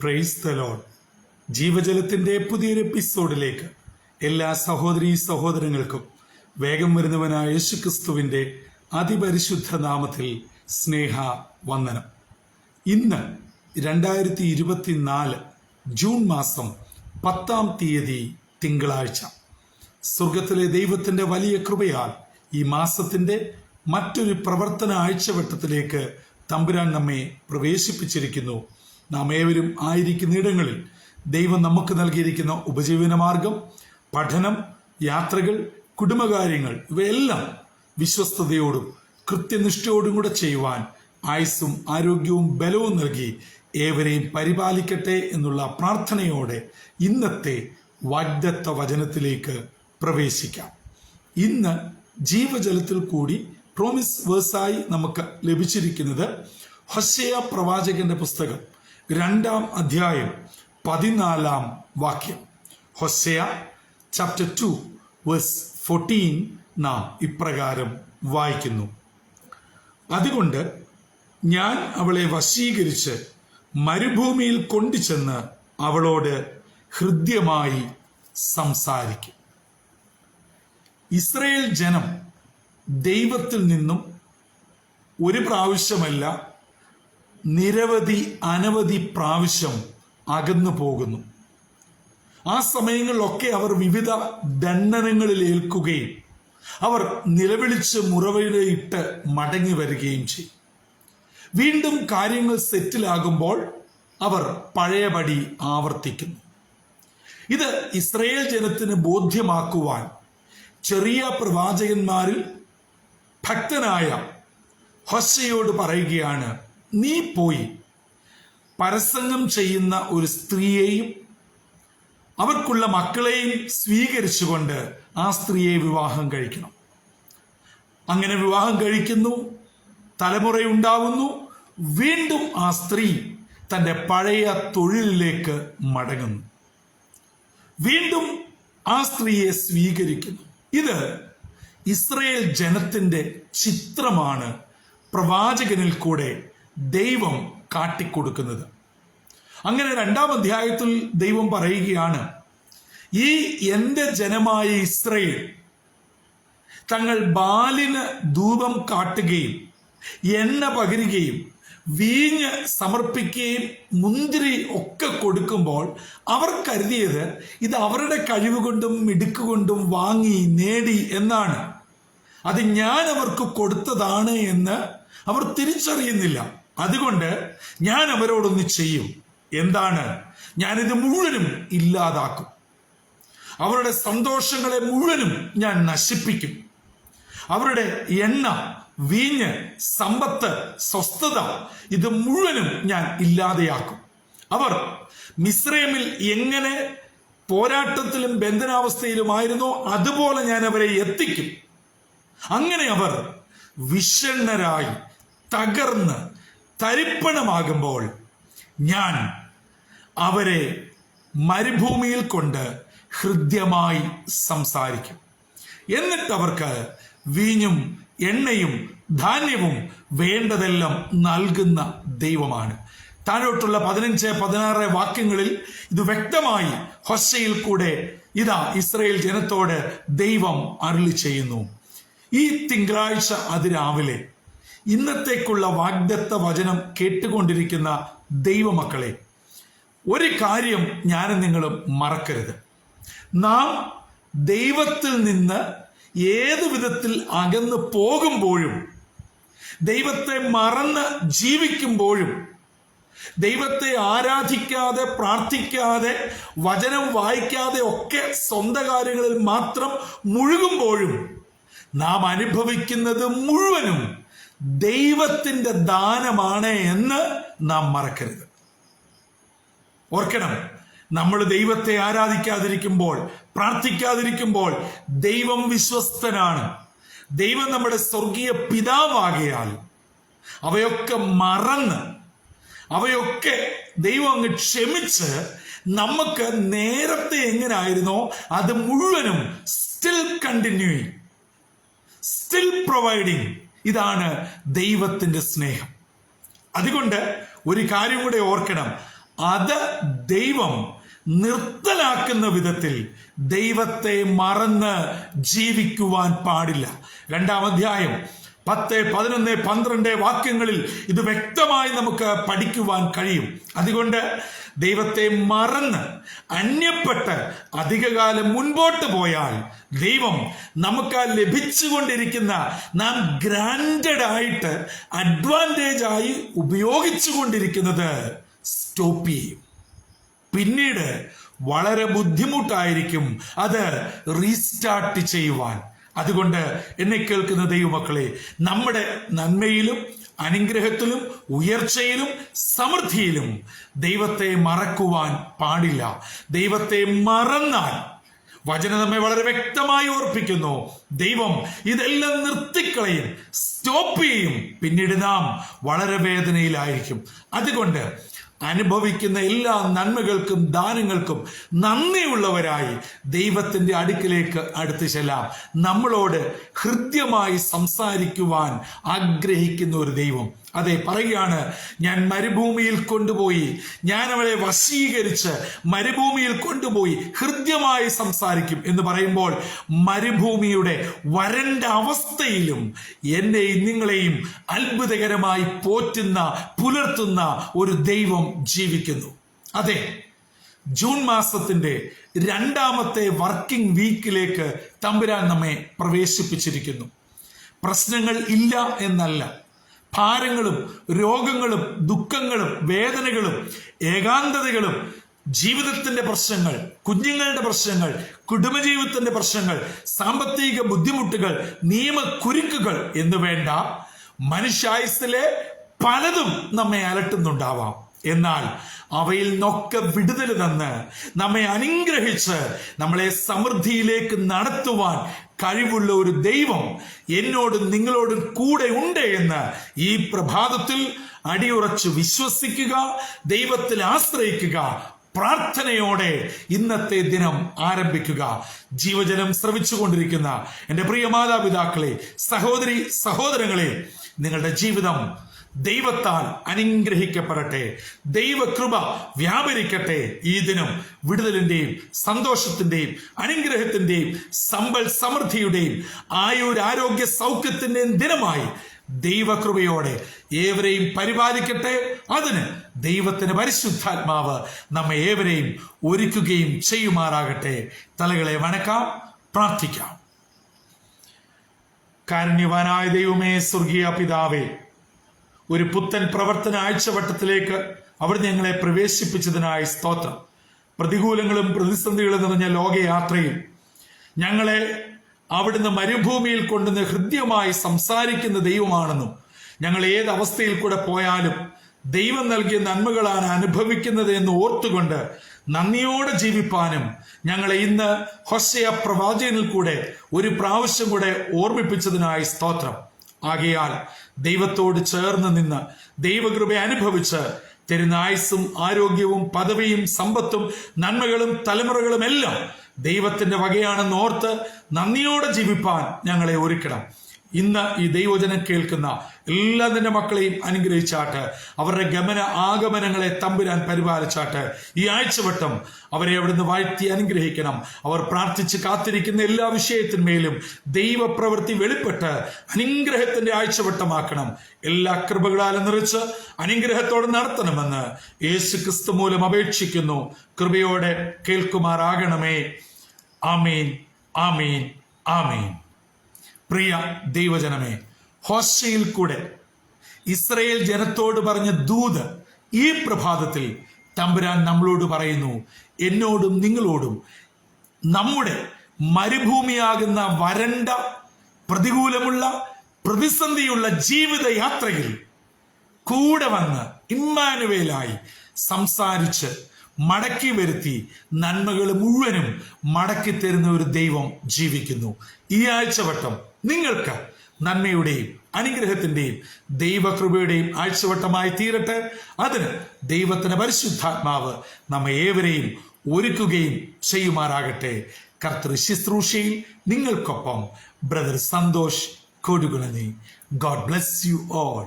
Praise the Lord. ജീവജലത്തിന്റെ പുതിയൊരു എപ്പിസോഡിലേക്ക് എല്ലാ സഹോദരീ സഹോദരങ്ങൾക്കും വേഗം വരുന്നവനായ യേശുക്രിസ്തുവിന്റെ അതിപരിശുദ്ധ നാമത്തിൽ സ്നേഹ വന്ദനം. ഇന്ന് 2024 ജൂൺ മാസം 10-ാം തീയതി തിങ്കളാഴ്ച. സ്വർഗത്തിലെ ദൈവത്തിന്റെ വലിയ കൃപയാൽ ഈ മാസത്തിന്റെ മറ്റൊരു പ്രവർത്തന ആഴ്ചവട്ടത്തിലേക്ക് തമ്പുരാൻ നമ്മെ പ്രവേശിപ്പിച്ചിരിക്കുന്നു. നാം ഏവരും ആയിരിക്കുന്ന ഇടങ്ങളിൽ ദൈവം നമുക്ക് നൽകിയിരിക്കുന്ന ഉപജീവനമാർഗം, പഠനം, യാത്രകൾ, കുടുംബകാര്യങ്ങൾ ഇവയെല്ലാം വിശ്വസ്തയോടും കൃത്യനിഷ്ഠയോടും കൂടെ ചെയ്യുവാൻ ആയുസ്സും ആരോഗ്യവും ബലവും നൽകി ഏവരെയും പരിപാലിക്കട്ടെ എന്നുള്ള പ്രാർത്ഥനയോടെ ഇന്നത്തെ വാഗ്ദത്ത വചനത്തിലേക്ക് പ്രവേശിക്കാം. ഇന്ന് ജീവജലത്തിൽ കൂടി പ്രോമിസ് വേഴ്സായി നമുക്ക് ലഭിച്ചിരിക്കുന്നത് ഹോശേയ പ്രവാചകന്റെ പുസ്തകം 2-ാം അധ്യായം 14-ാം വാക്യം. ഹോശേയ ചാപ്റ്റർ 2 വേഴ്സ് 14 നാം ഇപ്രകാരം വായിക്കുന്നു: അതുകൊണ്ട് ഞാൻ അവളെ വശീകരിച്ച് മരുഭൂമിയിൽ കൊണ്ടുചെന്ന് അവളോട് ഹൃദ്യമായി സംസാരിക്കും. ഇസ്രായേൽ ജനം ദൈവത്തിൽ നിന്നും ഒരു പ്രാവശ്യമല്ല, അനവധി പ്രാവശ്യം അകന്നു പോകുന്നു. ആ സമയങ്ങളിലൊക്കെ അവർ വിവിധ ദണ്ഡനങ്ങളിൽ ഏൽക്കുകയും അവർ നിലവിളിച്ച് മുറവിലയിട്ട് മടങ്ങി വരികയും ചെയ്യും. വീണ്ടും കാര്യങ്ങൾ സെറ്റിലാകുമ്പോൾ അവർ പഴയപടി ആവർത്തിക്കുന്നു. ഇത് ഇസ്രായേൽ ജനത്തിന് ബോധ്യമാക്കുവാൻ ചെറിയ പ്രവാചകന്മാരിൽ ഭക്തനായ ഹോശേയോട് പറയുകയാണ്: നീ പോയി പരസംഗം ചെയ്യുന്ന ഒരു സ്ത്രീയെയും അവർക്കുള്ള മക്കളെയും സ്വീകരിച്ചുകൊണ്ട് ആ സ്ത്രീയെ വിവാഹം കഴിക്കണം. അങ്ങനെ വിവാഹം കഴിക്കുന്നു, തലമുറയുണ്ടാവുന്നു. വീണ്ടും ആ സ്ത്രീ തൻ്റെ പഴയ തൊഴിലിലേക്ക് മടങ്ങുന്നു. വീണ്ടും ആ സ്ത്രീയെ സ്വീകരിക്കുന്നു. ഇത് ഇസ്രായേൽ ജനത്തിന്റെ ചിത്രമാണ് പ്രവാചകനിൽ കൂടെ ദൈവം കാട്ടിക്കൊടുക്കുന്നത്. അങ്ങനെ 2-ാം അധ്യായത്തിൽ ദൈവം പറയുകയാണ്: ഈ എന്റെ ജനമായ ഇസ്രായേൽ തങ്ങൾ ബാലിന് ധൂപം കാട്ടുകയും എണ്ണ പകരുകയും വീഞ്ഞ് സമർപ്പിക്കുകയും മുന്തിരി ഒക്കെ കൊടുക്കുമ്പോൾ അവർ കരുതിയത് ഇത് അവരുടെ കഴിവുകൊണ്ടും മിടുക്കുകൊണ്ടും വാങ്ങി നേടി എന്നാണ്. അത് ഞാൻ അവർക്ക് കൊടുത്തതാണ് എന്ന് അവർ തിരിച്ചറിയുന്നില്ല. അതുകൊണ്ട് ഞാൻ അവരോടൊന്ന് ചെയ്യും. എന്താണ്? ഞാനിത് മുഴുവനും ഇല്ലാതാക്കും. അവരുടെ സന്തോഷങ്ങളെ മുഴുവനും ഞാൻ നശിപ്പിക്കും. അവരുടെ എണ്ണ, വീഞ്ഞ്, സമ്പത്ത്, സ്വസ്ഥത ഇത് മുഴുവനും ഞാൻ ഇല്ലാതെയാക്കും. അവർ മിസ്രൈമിൽ എങ്ങനെ പോരാട്ടത്തിലും ബന്ധനാവസ്ഥയിലുമായിരുന്നോ അതുപോലെ ഞാൻ അവരെ എത്തിക്കും. അങ്ങനെ അവർ വിഷണ്ണരായി തകർന്ന് തരിപ്പണമാകുമ്പോൾ ഞാൻ അവരെ മരുഭൂമിയിൽ കൊണ്ട് ഹൃദ്യമായി സംസാരിക്കും. എന്നിട്ട് അവർക്ക് വീഞ്ഞും എണ്ണയും ധാന്യവും വേണ്ടതെല്ലാം നൽകുന്ന ദൈവമാണ്. താഴോട്ടുള്ള 15-16 വാക്യങ്ങളിൽ ഇത് വ്യക്തമായി ഹോശേയയിൽ കൂടെ ഇതാ ഇസ്രായേൽ ജനത്തോട് ദൈവം അരുളി ചെയ്യുന്നു. ഈ തിങ്കളാഴ്ച അതിരാവിലെ ഇന്നത്തേക്കുള്ള വാഗ്ദത്ത വചനം കേട്ടുകൊണ്ടിരിക്കുന്ന ദൈവമക്കളെ, ഒരു കാര്യം ഞാനും നിങ്ങളും മറക്കരുത്. നാം ദൈവത്തിൽ നിന്ന് ഏതു വിധത്തിൽ അകന്നു പോകുമ്പോഴും, ദൈവത്തെ മറന്ന് ജീവിക്കുമ്പോഴും, ദൈവത്തെ ആരാധിക്കാതെ പ്രാർത്ഥിക്കാതെ വചനം വായിക്കാതെ ഒക്കെ സ്വന്തം കാര്യങ്ങളിൽ മാത്രം മുഴുകുമ്പോഴും നാം അനുഭവിക്കുന്നത് മുഴുവനും ദൈവത്തിന്റെ ദാനമാണ് എന്ന് നാം മറക്കരുത്. ഓർക്കണം, നമ്മൾ ദൈവത്തെ ആരാധിക്കാതിരിക്കുമ്പോൾ, പ്രാർത്ഥിക്കാതിരിക്കുമ്പോൾ ദൈവം വിശ്വസ്തനാണ്. ദൈവം നമ്മുടെ സ്വർഗീയ പിതാവാകയാൽ അവയൊക്കെ മറന്ന്, അവയൊക്കെ ദൈവം അങ്ങ് ക്ഷമിച്ച് നമുക്ക് നേരത്തെ എങ്ങനായിരുന്നോ അത് മുഴുവനും സ്റ്റിൽ കണ്ടിന്യൂയിങ്, സ്റ്റിൽ പ്രൊവൈഡിങ്. ഇതാണ് ദൈവത്തിന്റെ സ്നേഹം. അതുകൊണ്ട് ഒരു കാര്യം കൂടെ ഓർക്കണം, അത് ദൈവം നിർത്തലാക്കുന്ന വിധത്തിൽ ദൈവത്തെ മറന്ന് ജീവിക്കുവാൻ പാടില്ല. 2-ാം അധ്യായം 10, 11, 12 വാക്യങ്ങളിൽ ഇത് വ്യക്തമായി നമുക്ക് പഠിക്കുവാൻ കഴിയും. അതുകൊണ്ട് ദൈവത്തെ മറന്ന് അന്യപ്പെട്ട് അധികകാലം മുൻപോട്ട് പോയാൽ ദൈവം നമുക്ക് ലഭിച്ചുകൊണ്ടിരിക്കുന്ന നാം ഗ്രാൻഡഡ് ആയിട്ട് അഡ്വാൻറ്റേജ് ആയി ഉപയോഗിച്ചു കൊണ്ടിരിക്കുന്നത് സ്റ്റോപ്പ് ചെയ്യും. പിന്നീട് വളരെ ബുദ്ധിമുട്ടായിരിക്കും അത് റീസ്റ്റാർട്ട് ചെയ്യുവാൻ. അതുകൊണ്ട് എന്നെ കേൾക്കുന്ന ദൈവമക്കളെ, നമ്മുടെ നന്മയിലും അനുഗ്രഹത്തിലും ഉയർച്ചയിലും സമൃദ്ധിയിലും ദൈവത്തെ മറക്കുവാൻ പാടില്ല. ദൈവത്തെ മറന്നാൽ വചനം നമ്മെ വളരെ വ്യക്തമായി ഓർപ്പിക്കുന്നു, ദൈവം ഇതെല്ലാം നിർത്തിക്കളയും, സ്റ്റോപ്പ് ചെയ്യും. പിന്നീട് നാം വളരെ വേദനയിലായിരിക്കും. അതുകൊണ്ട് അനുഭവിക്കുന്ന എല്ലാ നന്മകൾക്കും ദാനങ്ങൾക്കും നന്ദിയുള്ളവരായി ദൈവത്തിന്റെ അടുക്കിലേക്ക് അടുത്ത് ചെല്ലാം. നമ്മളോട് ഹൃദ്യമായി സംസാരിക്കുവാൻ ആഗ്രഹിക്കുന്ന ഒരു ദൈവം. അതെ, പറയുകയാണ്, ഞാൻ മരുഭൂമിയിൽ കൊണ്ടുപോയി, ഞാൻ അവളെ വശീകരിച്ച് മരുഭൂമിയിൽ കൊണ്ടുപോയി ഹൃദ്യമായി സംസാരിക്കും എന്ന് പറയുമ്പോൾ മരുഭൂമിയുടെ വരണ്ട അവസ്ഥയിലും എന്നെയും നിങ്ങളെയും അത്ഭുതകരമായി പോറ്റുന്ന പുലർത്തുന്ന ഒരു ദൈവം ജീവിക്കുന്നു. അതെ, ജൂൺ മാസത്തിന്റെ 2ാമത്തെ വർക്കിംഗ് വീക്കിലേക്ക് തമ്പുരാൻ നമ്മെ പ്രവേശിപ്പിച്ചിരിക്കുന്നു. പ്രശ്നങ്ങൾ ഇല്ല എന്നല്ല, ഭാരങ്ങളും രോഗങ്ങളും ദുഃഖങ്ങളും വേദനകളും ഏകാന്തതകളും ജീവിതത്തിന്റെ പ്രശ്നങ്ങൾ, കുഞ്ഞുങ്ങളുടെ പ്രശ്നങ്ങൾ, കുടുംബജീവിതത്തിന്റെ പ്രശ്നങ്ങൾ, സാമ്പത്തിക ബുദ്ധിമുട്ടുകൾ, നിയമക്കുരുക്കുകൾ എന്ന് വേണ്ട മനുഷ്യായുസ്സിലെ പലതും നമ്മെ അലട്ടുന്നുണ്ടാവാം. എന്നാൽ അവയിൽ നിന്നൊക്കെ വിടുതൽ തന്ന് നമ്മെ അനുഗ്രഹിച്ച് നമ്മളെ സമൃദ്ധിയിലേക്ക് നടത്തുവാൻ കഴിവുള്ള ഒരു ദൈവം എന്നോടും നിങ്ങളോടും കൂടെ ഉണ്ട് എന്ന് ഈ പ്രഭാതത്തിൽ അടിയുറച്ച് വിശ്വസിക്കുക, ദൈവത്തിൽ ആശ്രയിക്കുക, പ്രാർത്ഥനയോടെ ഇന്നത്തെ ദിനം ആരംഭിക്കുക. ജീവജനം ശ്രവിച്ചുകൊണ്ടിരിക്കുന്ന എൻ്റെ പ്രിയ മാതാപിതാക്കളെ, സഹോദരി സഹോദരങ്ങളെ, നിങ്ങളുടെ ജീവിതം ദൈവത്താൽ അനുഗ്രഹിക്കപ്പെടട്ടെ. ദൈവകൃപ വ്യാപരിക്കട്ടെ. ഈ ദിനം വിടുതലിന്റെയും സന്തോഷത്തിന്റെയും അനുഗ്രഹത്തിന്റെയും സമ്പൽ സമൃദ്ധിയുടെയും ആയുരാരോഗ്യ സൗഖ്യത്തിന്റെയും ദിനമായി ദൈവകൃപയോടെ ഏവരെയും പരിപാലിക്കട്ടെ. അതിന് ദൈവത്തിന്റെ പരിശുദ്ധാത്മാവ് നമ്മെ ഏവരെയും ഒരുക്കുകയും ചെയ്യുമാറാകട്ടെ. തലകളെ വണക്കാം, പ്രാർത്ഥിക്കാം. കാരുണ്യവാനായ ദൈവമേ, സ്വർഗീയ പിതാവേ, ഒരു പുത്തൻ പ്രവർത്തന ആഴ്ചവട്ടത്തിലേക്ക് അവിടുന്ന് ഞങ്ങളെ പ്രവേശിപ്പിച്ചതിനായി സ്തോത്രം. പ്രതികൂലങ്ങളും പ്രതിസന്ധികളും നിറഞ്ഞ ലോകയാത്രയിൽ ഞങ്ങളെ അവിടുന്ന് മരുഭൂമിയിൽ കൊണ്ടുവന്ന് ഹൃദ്യമായി സംസാരിക്കുന്ന ദൈവമാണെന്നും ഞങ്ങൾ ഏത് അവസ്ഥയിൽ കൂടെ പോയാലും ദൈവം നൽകിയ നന്മകളാണ് അനുഭവിക്കുന്നത് എന്ന് ഓർത്തുകൊണ്ട് നന്ദിയോടെ ജീവിപ്പാനും ഞങ്ങളെ ഇന്ന് ഹോശേയ പ്രവാചകനിൽ കൂടെ ഒരു പ്രാവശ്യം കൂടെ ഓർമ്മിപ്പിച്ചതിനായി സ്തോത്രം. ആകയാൽ ദൈവത്തോട് ചേർന്ന് നിന്ന് ദൈവകൃപ അനുഭവിച്ച് തരുന്ന ആയുസ്സും ആരോഗ്യവും പദവിയും സമ്പത്തും നന്മകളും തലമുറകളും എല്ലാം ദൈവത്തിന്റെ വകയാണെന്ന് ഓർത്ത് നന്ദിയോടെ ജീവിപ്പാൻ ഞങ്ങളെ ഒരുക്കണം. ഇന്ന് ഈ ദൈവവചനം കേൾക്കുന്ന എല്ലാ നിന്റെ മക്കളെയും അനുഗ്രഹിച്ചാട്ട്, അവരുടെ ഗമന ആഗമനങ്ങളെ തമ്പുരാൻ പരിപാലിച്ചാട്ട്, ഈ ആഴ്ചവട്ടം അവരെ അവിടുന്ന് വാഴ്ത്തി അനുഗ്രഹിക്കണം. അവർ പ്രാർത്ഥിച്ച് കാത്തിരിക്കുന്ന എല്ലാ വിഷയത്തിന്മേലും ദൈവപ്രവൃത്തി വെളിപ്പെട്ട് അനുഗ്രഹത്തിന്റെ ആഴ്ചവട്ടമാക്കണം. എല്ലാ കൃപകളാലും നിറച്ച് അനുഗ്രഹത്തോടെ നടത്തണമെന്ന് യേശു ക്രിസ്തു മൂലം അപേക്ഷിക്കുന്നു. കൃപയോടെ കേൾക്കുമാറാകണമേ. ആമീൻ, ആമീൻ, ആമീൻ. പ്രിയ ദൈവജനമേ, ഹോശയിൽ കൂടെ ഇസ്രയേൽ ജനത്തോട് പറഞ്ഞ ദൂത് ഈ പ്രഭാതത്തിൽ തമ്പുരാൻ നമ്മളോട് പറയുന്നു. എന്നോടും നിങ്ങളോടും നമ്മുടെ മരുഭൂമിയാകുന്ന വരണ്ട പ്രതികൂലമുള്ള പ്രതിസന്ധിയുള്ള ജീവിതയാത്രയിൽ കൂടെ വന്ന് ഇമ്മാനുവേലായി സംസാരിച്ച് മടക്കി വരുത്തി നന്മകൾ മുഴുവനും മടക്കി തരുന്ന ഒരു ദൈവം ജീവിക്കുന്നു. ഈ ആഴ്ചവട്ടം നിങ്ങൾക്ക് നന്മയുടെയും അനുഗ്രഹത്തിന്റെയും ദൈവകൃപയുടെയും ആഴ്ചവട്ടമായി തീരട്ടെ. അതിന് ദൈവത്തിന്റെ പരിശുദ്ധാത്മാവ് നമ്മെ ഏവരെയും ഒരുക്കുകയും ചെയ്യുമാറാകട്ടെ. കർത്തൃ ശുശ്രൂഷയിൽ നിങ്ങൾക്കൊപ്പം brother Santhosh Kodukulani. God bless you all.